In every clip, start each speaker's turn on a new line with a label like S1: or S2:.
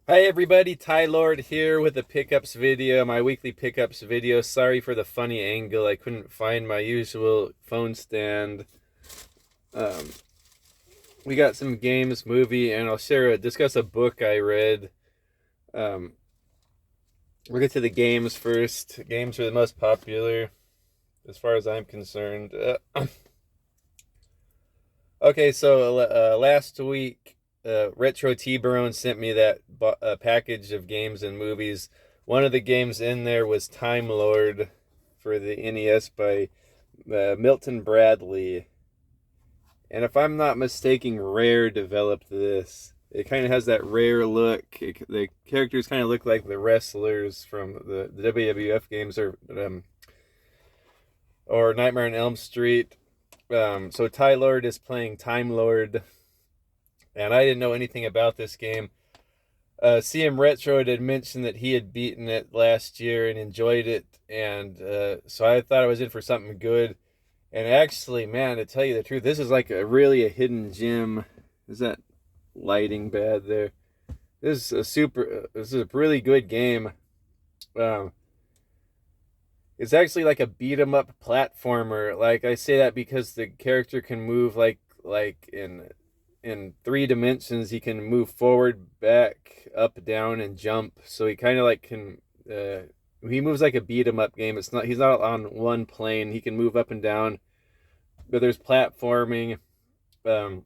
S1: Hi everybody, Ty Lord here with a pickups video, my weekly pickups video. Sorry for the funny angle, I couldn't find my usual phone stand. Um, we got some games, movie, and I'll discuss a book I read. Um, we'll get to the games first. Games are the most popular, as far as I'm concerned. Okay, so last week, Retro T-Barone sent me that package of games and movies. One of the games in there was Time Lord for the NES by Milton Bradley. And if I'm not mistaken, Rare developed this. It kind of has that Rare look. The characters kind of look like the wrestlers from the WWF games or Nightmare on Elm Street. So Ty Lord is playing Time Lord, and I didn't know anything about this game. CM Retro had mentioned that he had beaten it last year and enjoyed it, and so I thought I was in for something good. And actually, man, to tell you the truth, this is like really a hidden gem. Is that lighting bad there? This is a really good game. Um, it's actually like a beat 'em up platformer. Like I say that because the character can move like in three dimensions. He can move forward, back, up, down, and jump. So he kind of like can. He moves like a beat 'em up game. It's not. He's not on one plane. He can move up and down. But there's platforming, um,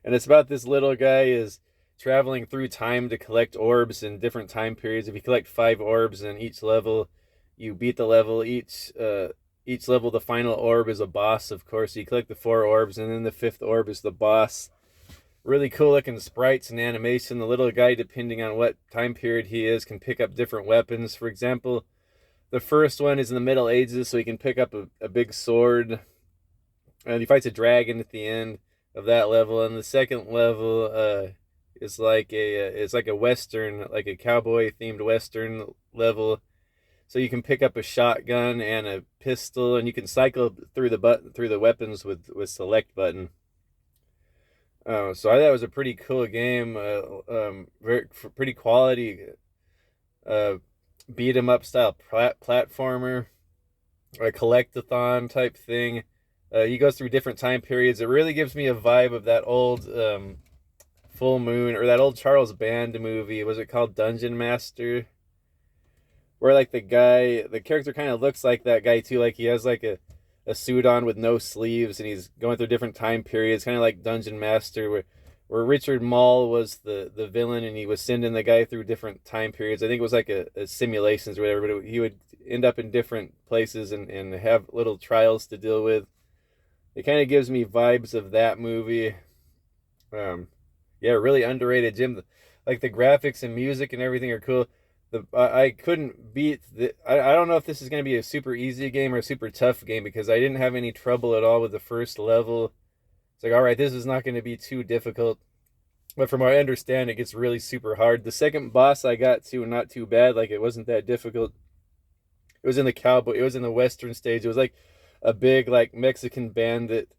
S1: and it's about this little guy is traveling through time to collect orbs in different time periods. If you collect 5 orbs in each level, you beat the level. Each level, the final orb is a boss. Of course, you collect the 4 orbs, and then the 5th orb is the boss. Really cool looking sprites and animation. The little guy, depending on what time period he is, can pick up different weapons. For example, the first one is in the Middle Ages, so he can pick up a big sword, and he fights a dragon at the end of that level. And the second level is like it's like a western, like a cowboy themed western level. So you can pick up a shotgun and a pistol, and you can cycle through the weapons with select button. So I thought it was a pretty cool game. Very pretty quality uh, beat 'em up style platformer, a collectathon type thing. You go through different time periods. It really gives me a vibe of that old Full Moon, or that old Charles Band movie. Was it called Dungeon Master? Where like the character kind of looks like that guy too. Like he has like a suit on with no sleeves, and he's going through different time periods, kind of like Dungeon Master, where Richard Mall was the villain, and he was sending the guy through different time periods. I think it was like a simulations or whatever, but he would end up in different places and have little trials to deal with. It kind of gives me vibes of that movie. Um, yeah, really underrated Jim. Like the graphics and music and everything are cool. I couldn't beat I don't know if this is going to be a super easy game or a super tough game, because I didn't have any trouble at all with the first level. It's like, all right, this is not going to be too difficult. But from what I understand, it gets really super hard. The second boss I got to, not too bad. Like it wasn't that difficult. It was in the cowboy. It was in the western stage. It was like a big like Mexican bandit,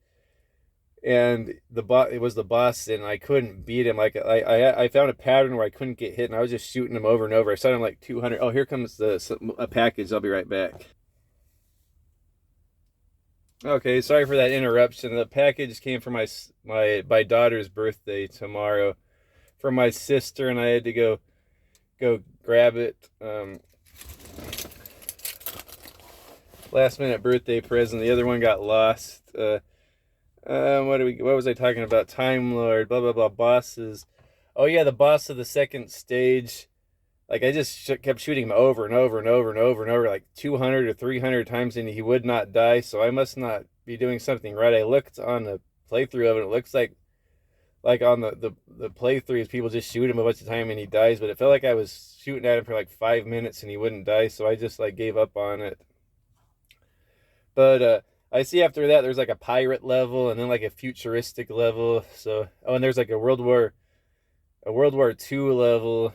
S1: and it was the boss, and I couldn't beat him. Like I found a pattern where I couldn't get hit, and I was just shooting him over and over. I shot him like 200. Oh, here comes a package. I'll be right back. Okay, sorry for that interruption. The package came for my daughter's birthday tomorrow from my sister, and I had to go grab it. Last minute birthday present. The other one got lost. What was I talking about? Time Lord, blah blah blah, bosses. Oh yeah, the boss of the second stage. Like I just kept shooting him over and over and over and over and over, like 200 or 300 times, and he would not die. So I must not be doing something right. I looked on the playthrough of it. It looks like on the playthroughs, people just shoot him a bunch of time and he dies. But it felt like I was shooting at him for like 5 minutes and he wouldn't die. So I just like gave up on it. But I see after that there's like a pirate level and then like a futuristic level. So and there's like a World War II level.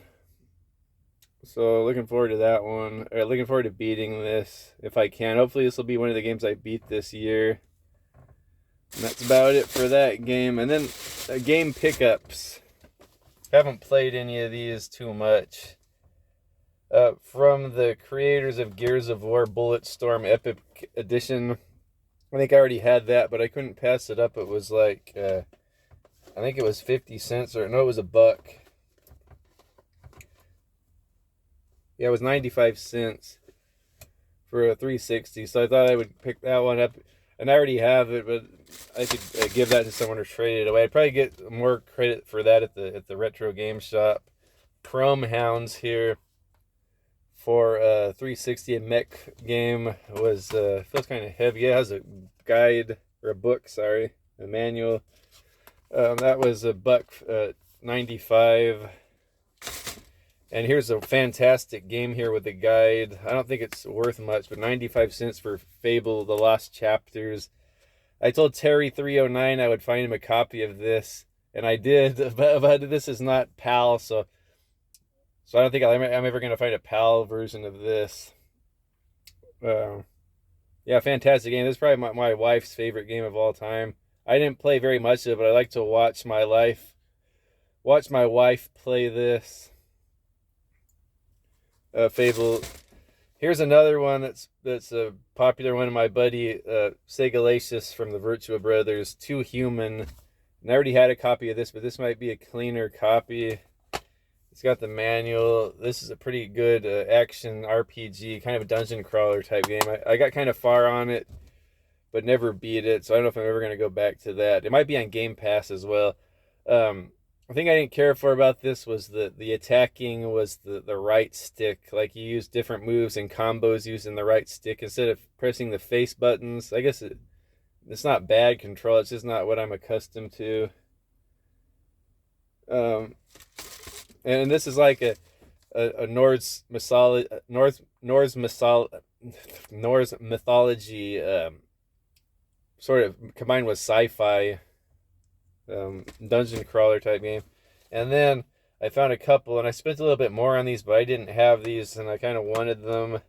S1: So looking forward to that one. Looking forward to beating this if I can. Hopefully this will be one of the games I beat this year. And that's about it for that game. And then game pickups. Haven't played any of these too much. From the creators of Gears of War Bulletstorm Epic Edition. I think I already had that, but I couldn't pass it up. It was like, I think it was 50 cents, or no, it was a buck. Yeah, it was 95 cents for a 360, so I thought I would pick that one up. And I already have it, but I could give that to someone or trade it away. I'd probably get more credit for that at the retro game shop. Chrome Hounds here for 360, a mech game. Was feels kind of heavy. It has a guide, or a book, sorry, a manual. That was a buck 95. And here's a fantastic game here with a guide. I don't think it's worth much, but 95 cents for Fable: The Lost Chapters. I told Terry309 I would find him a copy of this, and I did, but this is not PAL, so I don't think I'm ever going to find a PAL version of this. Yeah, fantastic game. This is probably my wife's favorite game of all time. I didn't play very much of it, but I like to watch my wife play this. Fable. Here's another one that's a popular one of my buddy Segalicious from the Virtua Brothers, Too Human. And I already had a copy of this, but this might be a cleaner copy. It's got the manual. This is a pretty good action RPG, kind of a dungeon crawler type game. I got kind of far on it, but never beat it, so I don't know if I'm ever going to go back to that. It might be on Game Pass as well. The thing I didn't care for about this was the attacking was the right stick. Like, you use different moves and combos using the right stick instead of pressing the face buttons. I guess it's not bad control, it's just not what I'm accustomed to. And this is like a Norse mythology sort of combined with sci-fi dungeon crawler type game. And then I found a couple, and I spent a little bit more on these, but I didn't have these, and I kind of wanted them.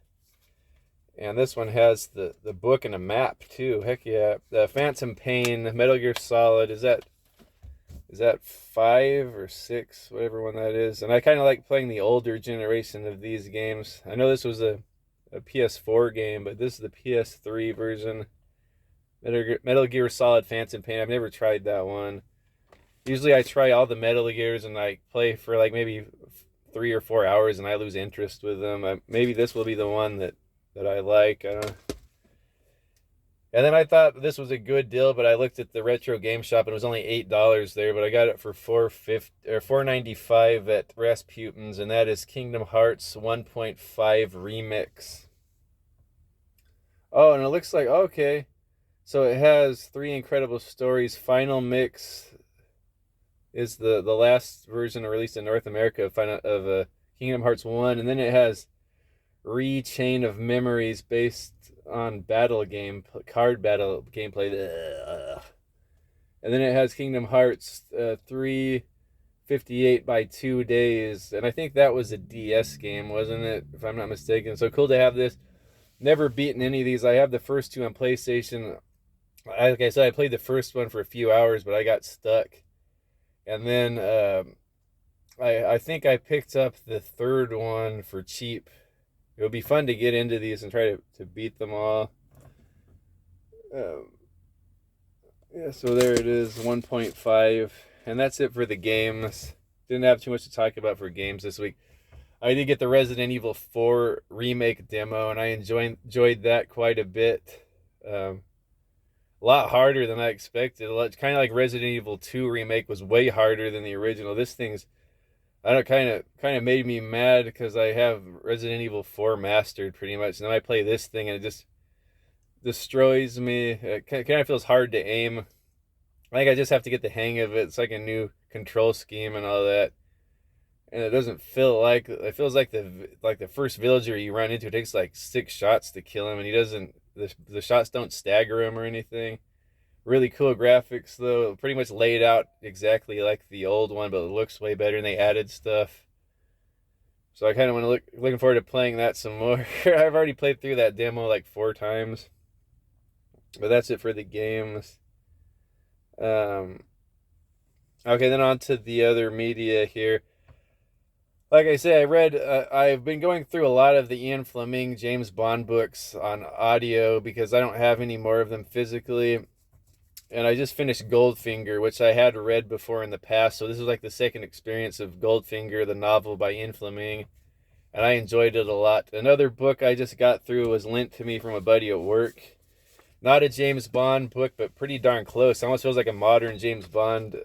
S1: And this one has the book and a map too. Heck yeah! Phantom Pain, Metal Gear Solid. Is that 5 or 6, whatever one that is? And I kind of like playing the older generation of these games. I know this was a PS4 game, but this is the PS3 version. Metal Gear Solid Phantom Pain. I've never tried that one. Usually I try all the Metal Gears and I play for like maybe 3 or 4 hours and I lose interest with them. Maybe this will be the one that I like. I don't know. And then I thought this was a good deal, but I looked at the retro game shop and it was only $8 there, but I got it for $4.95 at Rasputin's, and that is Kingdom Hearts 1.5 Remix. Oh, and it looks like, okay, so it has 3 Incredible Stories. Final Mix is the last version released in North America of Kingdom Hearts 1, and then it has Chain of Memories based on card battle gameplay. And then it has Kingdom Hearts 358 by 2 days, and I think that was a DS game, wasn't it, if I'm not mistaken? So cool to have this. Never beaten any of these. I have the first 2 on PlayStation. Like I said, I played the first one for a few hours, but I got stuck. And then I think I picked up the third one for cheap. It would be fun to get into these and try to beat them all. Yeah, so there it is, 1.5. And that's it for the games. Didn't have too much to talk about for games this week. I did get the Resident Evil 4 remake demo, and I enjoyed that quite a bit. A lot harder than I expected. Kind of like Resident Evil 2 remake was way harder than the original. This thing's, I don't kind of made me mad because I have Resident Evil 4 mastered pretty much. And then I play this thing and it just destroys me. It kind of feels hard to aim. I think I just have to get the hang of it. It's like a new control scheme and all that. And it doesn't feel like, it feels like the first villager you run into, it takes like 6 shots to kill him, and he doesn't, the shots don't stagger him or anything. Really cool graphics though, pretty much laid out exactly like the old one, but it looks way better and they added stuff. So I kind of want to looking forward to playing that some more. I've already played through that demo like 4 times. But that's it for the games. Okay, then on to the other media here. Like I say, I've been going through a lot of the Ian Fleming James Bond books on audio because I don't have any more of them physically. And I just finished Goldfinger, which I had read before in the past. So this is like the second experience of Goldfinger, the novel by Ian Fleming. And I enjoyed it a lot. Another book I just got through was lent to me from a buddy at work. Not a James Bond book, but pretty darn close. Almost feels like a modern James Bond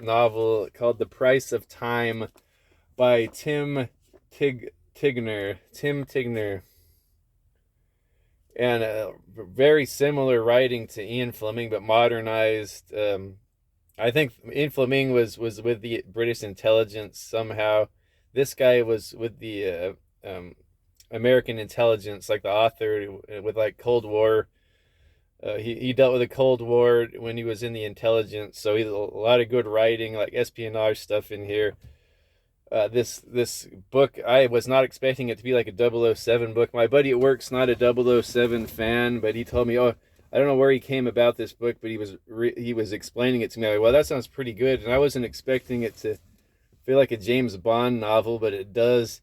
S1: novel called The Price of Time by Tigner. Tim Tigner. And very similar writing to Ian Fleming, but modernized. I think Ian Fleming was with the British intelligence somehow. This guy was with the American intelligence, like the author with like Cold War. He dealt with the Cold War when he was in the intelligence, so he's a lot of good writing, like espionage stuff in here. This book, I was not expecting it to be like a 007 book. My buddy at work's not a 007 fan, but he told me, "Oh, I don't know where he came about this book, but he was explaining it to me. Like, well, that sounds pretty good." And I wasn't expecting it to feel like a James Bond novel, but it does.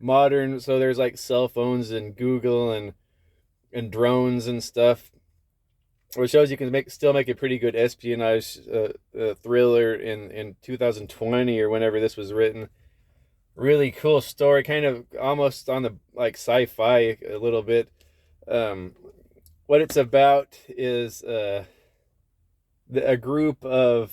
S1: Modern, so there's like cell phones and Google and drones and stuff, which shows you can still make a pretty good espionage thriller in 2020 or whenever this was written. Really cool story, kind of almost on the like sci-fi a little bit. Um, what it's about is a group of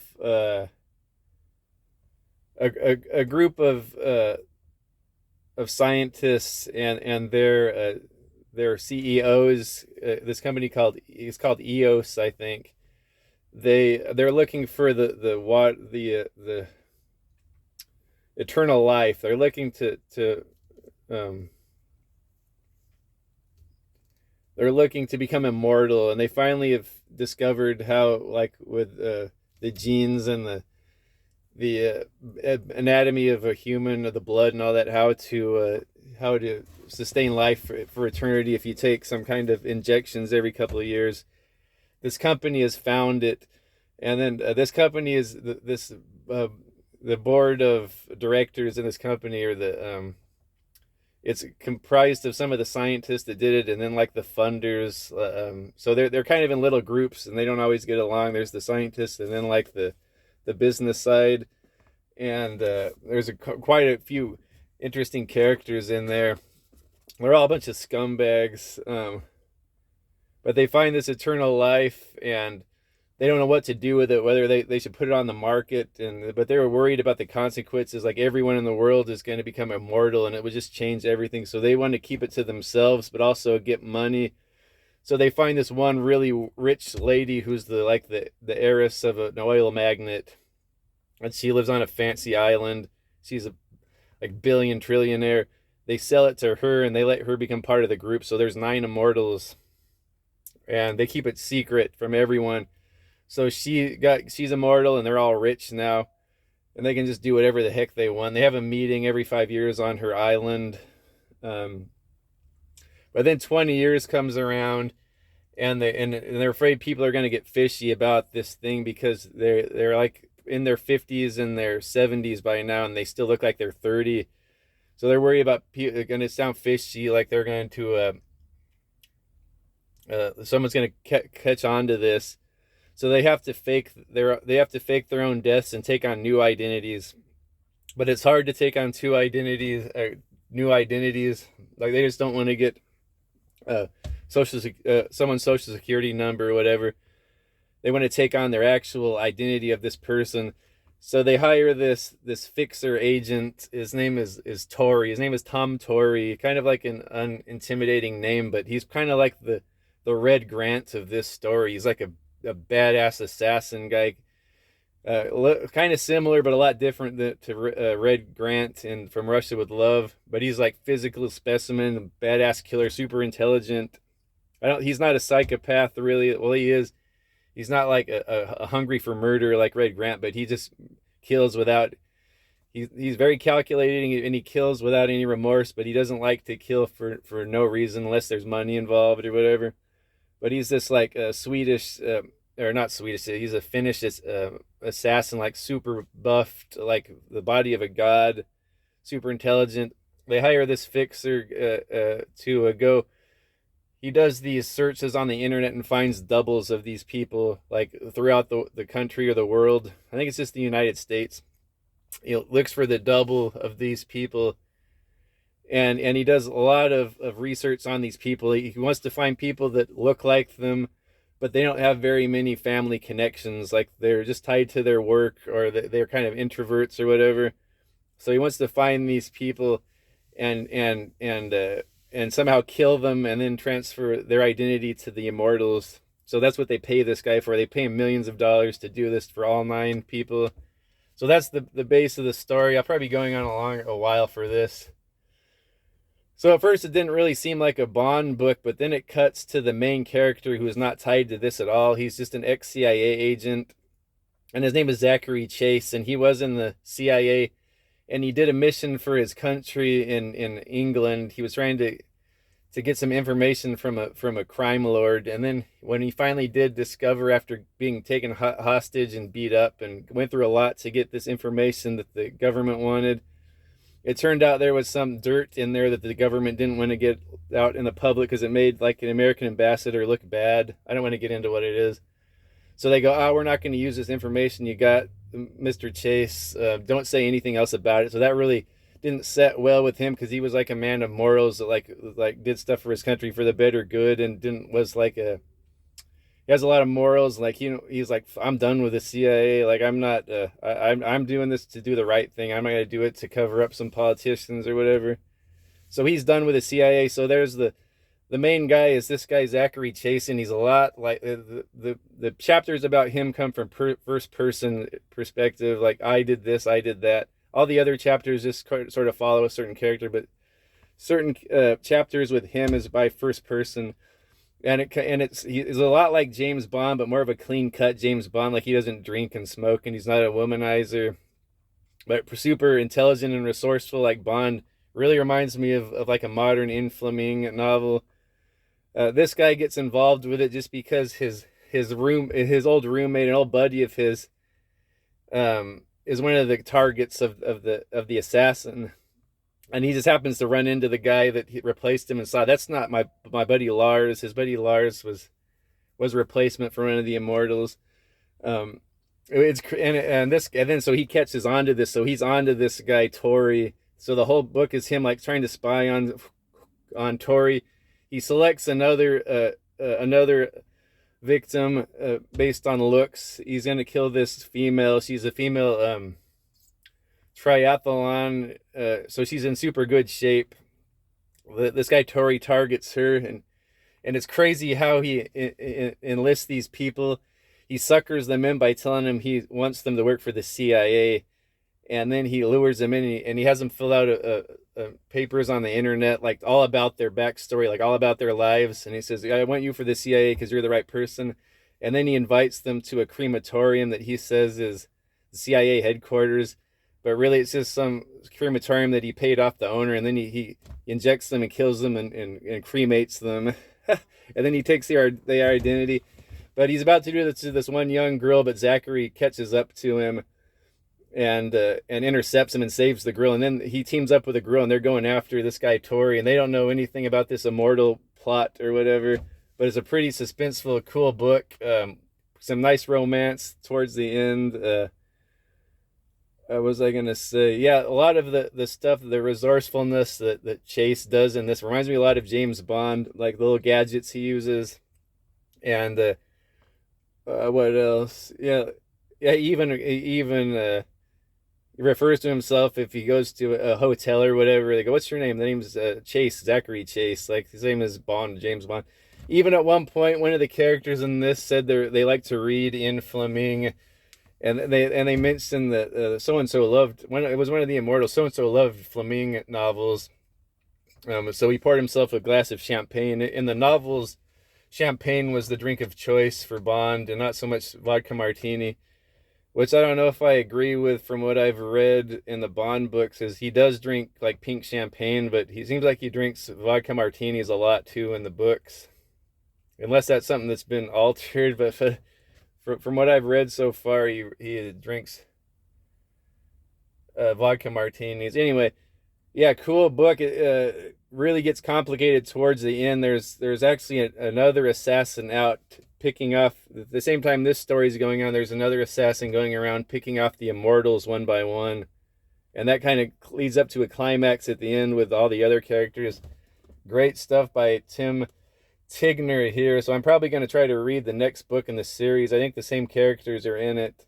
S1: scientists and their CEOs. This company called EOS, I think. They're looking for the eternal life. They're looking um, they're looking to become immortal, and they finally have discovered how, like with the genes and the anatomy of a human, of the blood and all that, how to sustain life for eternity if you take some kind of injections every couple of years. This company has found it, and then this company is the board of directors in this company, or it's comprised of some of the scientists that did it, and then like the funders. So they're kind of in little groups, and they don't always get along. There's the scientists, and then like the business side, and there's quite a few interesting characters in there. They're all a bunch of scumbags, but they find this eternal life, and they don't know what to do with it, whether they should put it on the market, but they were worried about the consequences. Like everyone in the world is going to become immortal, and it would just change everything. So they want to keep it to themselves, but also get money. So they find this one really rich lady who's the heiress of an oil magnate, and she lives on a fancy island. She's a like billion trillionaire. They sell it to her, and they let her become part of the group. So there's 9 immortals, and they keep it secret from everyone. So she's immortal, and they're all rich now, and they can just do whatever the heck they want. They have a meeting every 5 years on her island, but then 20 years comes around, and they're afraid people are going to get fishy about this thing because they're like in their 50s and their 70s by now, and they still look like they're 30. So they're worried about people going to sound fishy, like they're going to someone's going to catch on to this. So they have to fake their own deaths and take on new identities. But it's hard to take on new identities. Like they just don't want to get someone's social security number or whatever. They want to take on their actual identity of this person. So they hire this fixer agent. His name is Tory. His name is Tom Tory. Kind of like an unintimidating name, but he's kind of like the Red Grant of this story. He's like a badass assassin guy, kind of similar but a lot different to Red Grant and From Russia with Love. But he's like physical specimen, badass killer, super intelligent. He's not a psychopath really. Well, he is. He's not like a hungry for murder like Red Grant, but he just kills without. He's very calculating, and he kills without any remorse. But he doesn't like to kill for no reason unless there's money involved or whatever. But he's this like Swedish, or not Swedish. He's a Finnish assassin, like super buffed, like the body of a god, super intelligent. They hire this fixer to go. He does these searches on the internet and finds doubles of these people, like throughout the country or the world. I think it's just the United States. He looks for the double of these people, and he does a lot of research on these people. He wants to find people that look like them, but they don't have very many family connections. Like they're just tied to their work, or they're kind of introverts or whatever. So he wants to find these people and somehow kill them and then transfer their identity to the immortals. So that's what they pay this guy for. They pay him millions of dollars to do this for all 9 people. So that's the base of the story. I'll probably be going on a while for this. So at first it didn't really seem like a Bond book, but then it cuts to the main character who is not tied to this at all. He's just an ex-CIA agent, and his name is Zachary Chase, and he was in the CIA, and he did a mission for his country in England. He was trying to get some information from a crime lord, and then when he finally did discover, after being taken hostage and beat up and went through a lot to get this information that the government wanted, it turned out there was some dirt in there that the government didn't want to get out in the public because it made like an American ambassador look bad. I don't want to get into what it is. So they go, we're not going to use this information you got, Mr. Chase. Don't say anything else about it. So that really didn't set well with him, because he was like a man of morals that like did stuff for his country for the better good, and was like he has a lot of morals. Like he's like, I'm done with the CIA. Like I'm not. I'm doing this to do the right thing. I'm not gonna do it to cover up some politicians or whatever. So he's done with the CIA. So there's the main guy is this guy Zachary Chase, and he's a lot like the chapters about him come from first person perspective. Like I did this, I did that. All the other chapters just sort of follow a certain character, but certain chapters with him is by first person. And he's a lot like James Bond, but more of a clean cut James Bond. Like he doesn't drink and smoke, and he's not a womanizer, but super intelligent and resourceful like Bond. Really reminds me of like a modern In Fleming novel. This guy gets involved with it just because his old roommate, an old buddy of his, is one of the targets of the assassin. And he just happens to run into the guy that replaced him and saw, that's not my buddy Lars. His buddy Lars was a replacement for one of the immortals. It's and then so he catches onto this. So he's onto this guy Tori. So the whole book is him like trying to spy on Tori. He selects another victim based on looks. He's gonna kill this female. She's a female triathlon, so she's in super good shape. This guy Tori targets her, and it's crazy how he enlists these people. He suckers them in by telling them he wants them to work for the CIA, and then he lures them in, and he has them fill out papers on the internet, like all about their backstory, like all about their lives. And he says, I want you for the CIA because you're the right person. And then he invites them to a crematorium that he says is the CIA headquarters, but really it's just some crematorium that he paid off the owner, and then he injects them and kills them and cremates them. And then he takes their identity. But he's about to do this to this one young girl, but Zachary catches up to him and intercepts him and saves the girl. And then he teams up with a girl, and they're going after this guy Tori, and they don't know anything about this immortal plot or whatever. But it's a pretty suspenseful, cool book. Some nice romance towards the end. What was I gonna say? Yeah, a lot of the stuff, the resourcefulness that Chase does in this reminds me a lot of James Bond, like the little gadgets he uses, and what else? Yeah, even he refers to himself if he goes to a hotel or whatever. They go, "What's your name?" The name's Chase, Zachary Chase. Like his name is Bond, James Bond. Even at one point, one of the characters in this said they like to read In Fleming. And they mentioned that so and so loved, when it was one of the immortals, so and so loved Fleming novels. So he poured himself a glass of champagne. In the novels, champagne was the drink of choice for Bond, and not so much vodka martini, which I don't know if I agree with from what I've read in the Bond books. Is he does drink like pink champagne, but he seems like he drinks vodka martinis a lot too in the books, unless that's something that's been altered. But From what I've read so far, he drinks vodka martinis. Anyway, yeah, cool book. It really gets complicated towards the end. There's actually another assassin out picking off, at the same time this story's going on, there's another assassin going around picking off the immortals one by one. And that kind of leads up to a climax at the end with all the other characters. Great stuff by Tim Tigner here. So I'm probably going to try to read the next book in the series. I think the same characters are in it.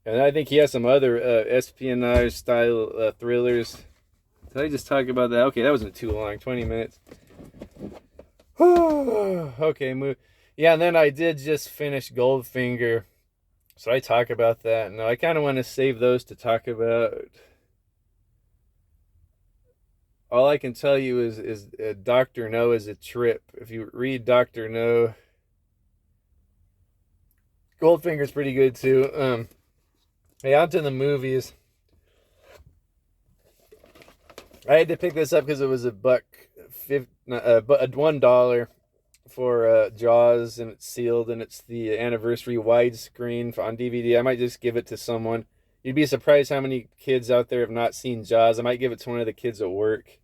S1: And I think he has some other espionage style thrillers. Did I just talk about that? Okay, that wasn't too long, 20 minutes. Okay, move. Yeah, and then I did just finish Goldfinger. So I talk about that. No, I kind of want to save those to talk about. All I can tell you is Dr. No is a trip. If you read Dr. No, Goldfinger's pretty good too. Hey, on to the movies. I had to pick this up because it was $1 for Jaws, and it's sealed, and it's the anniversary widescreen on DVD. I might just give it to someone. You'd be surprised how many kids out there have not seen Jaws. I might give it to one of the kids at work.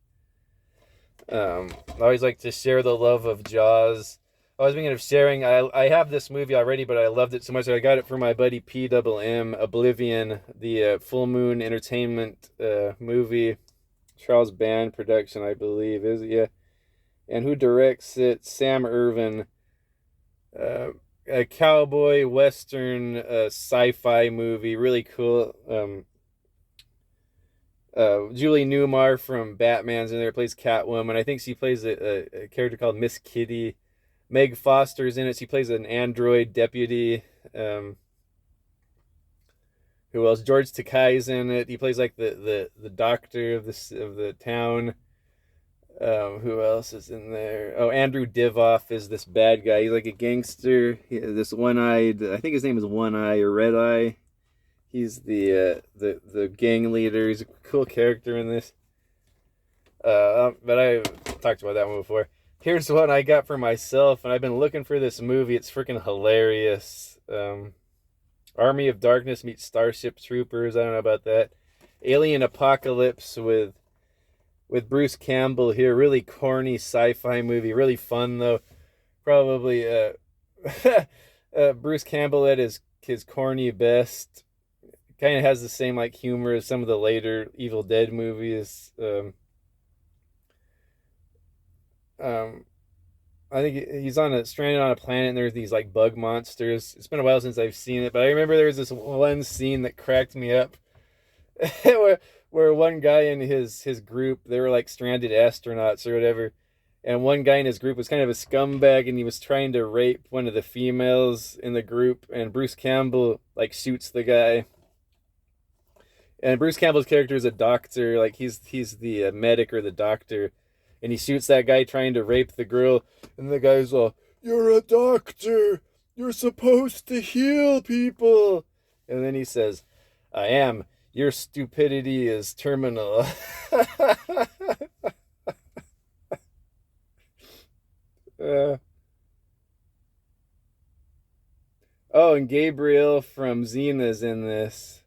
S1: I always like to share the love of Jaws. I was thinking of sharing. I have this movie already, but I loved it so much that I got it for my buddy PMM, Oblivion, the Full Moon Entertainment movie. Charles Band production, I believe, is it? Yeah. And who directs it? Sam Irvin. A cowboy western sci-fi movie, really cool. Julie Newmar from Batman's in there, plays Catwoman. I think she plays a character called Miss Kitty. Meg Foster's in it. She plays an android deputy. Who else? George Takei's in it. He plays like the doctor of the town. Who else is in there? Oh, Andrew Divoff is this bad guy. He's like a gangster. This one-eyed, I think his name is One Eye or Red Eye. He's the gang leader. He's a cool character in this. But I talked about that one before. Here's one I got for myself, and I've been looking for this movie. It's freaking hilarious. Army of Darkness meets Starship Troopers. I don't know about that. Alien Apocalypse with Bruce Campbell here. Really corny sci-fi movie. Really fun though. Probably Bruce Campbell at his corny best. Kind of has the same like humor as some of the later Evil Dead movies. I think he's stranded on a planet, and there's these like bug monsters. It's been a while since I've seen it, but I remember there was this one scene that cracked me up, where one guy in his group, they were like stranded astronauts or whatever, and one guy in his group was kind of a scumbag, and he was trying to rape one of the females in the group, and Bruce Campbell like shoots the guy. And Bruce Campbell's character is a doctor, like he's the medic or the doctor. And he shoots that guy trying to rape the girl. And the guy's all, "You're a doctor. You're supposed to heal people." And then he says, "I am. Your stupidity is terminal." Oh, and Gabrielle from Xena's in this.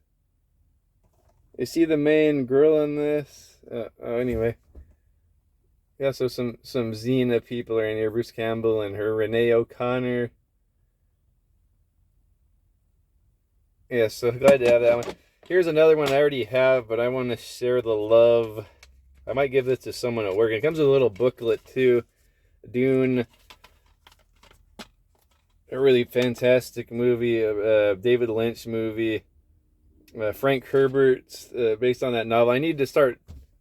S1: Is she the main girl in this? Anyway. Yeah, so some Xena people are in here. Bruce Campbell and her, Renee O'Connor. Yeah, so glad to have that one. Here's another one I already have, but I want to share the love. I might give this to someone at work. It comes with a little booklet too. Dune. A really fantastic movie. David Lynch movie. Frank Herbert's based on that novel.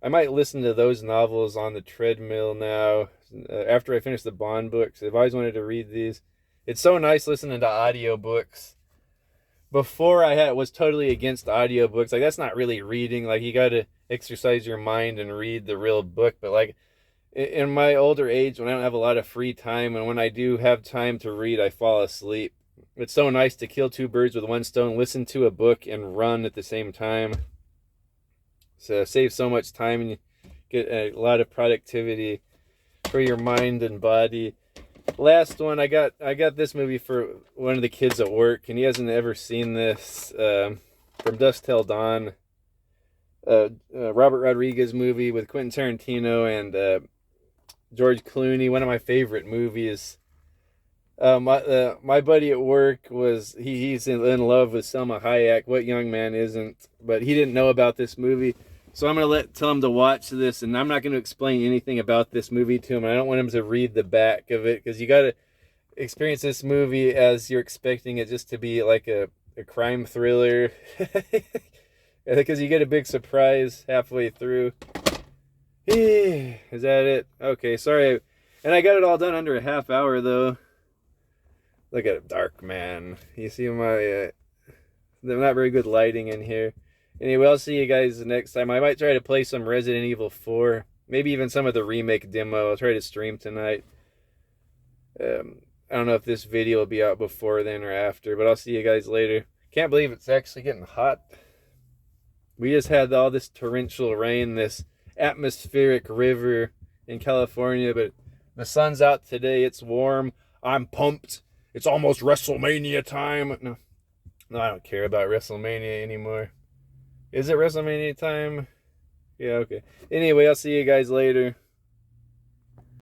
S1: I might listen to those novels on the treadmill now after I finish the Bond books. I've always wanted to read these. It's so nice listening to audiobooks. Before I was totally against audiobooks. Like, that's not really reading. Like, you got to exercise your mind and read the real book. But like in my older age, when I don't have a lot of free time, and when I do have time to read, I fall asleep. It's so nice to kill two birds with one stone, listen to a book and run at the same time. So save so much time, and you get a lot of productivity for your mind and body. last one, I got this movie for one of the kids at work, and he hasn't ever seen this. From Dusk Till Dawn, Robert Rodriguez movie with Quentin Tarantino and George Clooney. One of my favorite movies. My buddy at work he's in love with Selma Hayek. What young man isn't? But he didn't know about this movie, so I'm gonna tell him to watch this, and I'm not gonna explain anything about this movie to him. I don't want him to read the back of it because you gotta experience this movie as you're expecting it just to be like a crime thriller, because you get a big surprise halfway through. Is that it? Okay, sorry, and I got it all done under a half hour though. Look at it, dark man. You see my not very good lighting in here. Anyway, I'll see you guys next time. I might try to play some Resident Evil 4. Maybe even some of the remake demo. I'll try to stream tonight. I don't know if this video will be out before then or after, but I'll see you guys later. Can't believe it's actually getting hot. We just had all this torrential rain, this atmospheric river in California, but the sun's out today. It's warm. I'm pumped. It's almost WrestleMania time. No, I don't care about WrestleMania anymore. Is it WrestleMania time? Yeah, okay. Anyway, I'll see you guys later.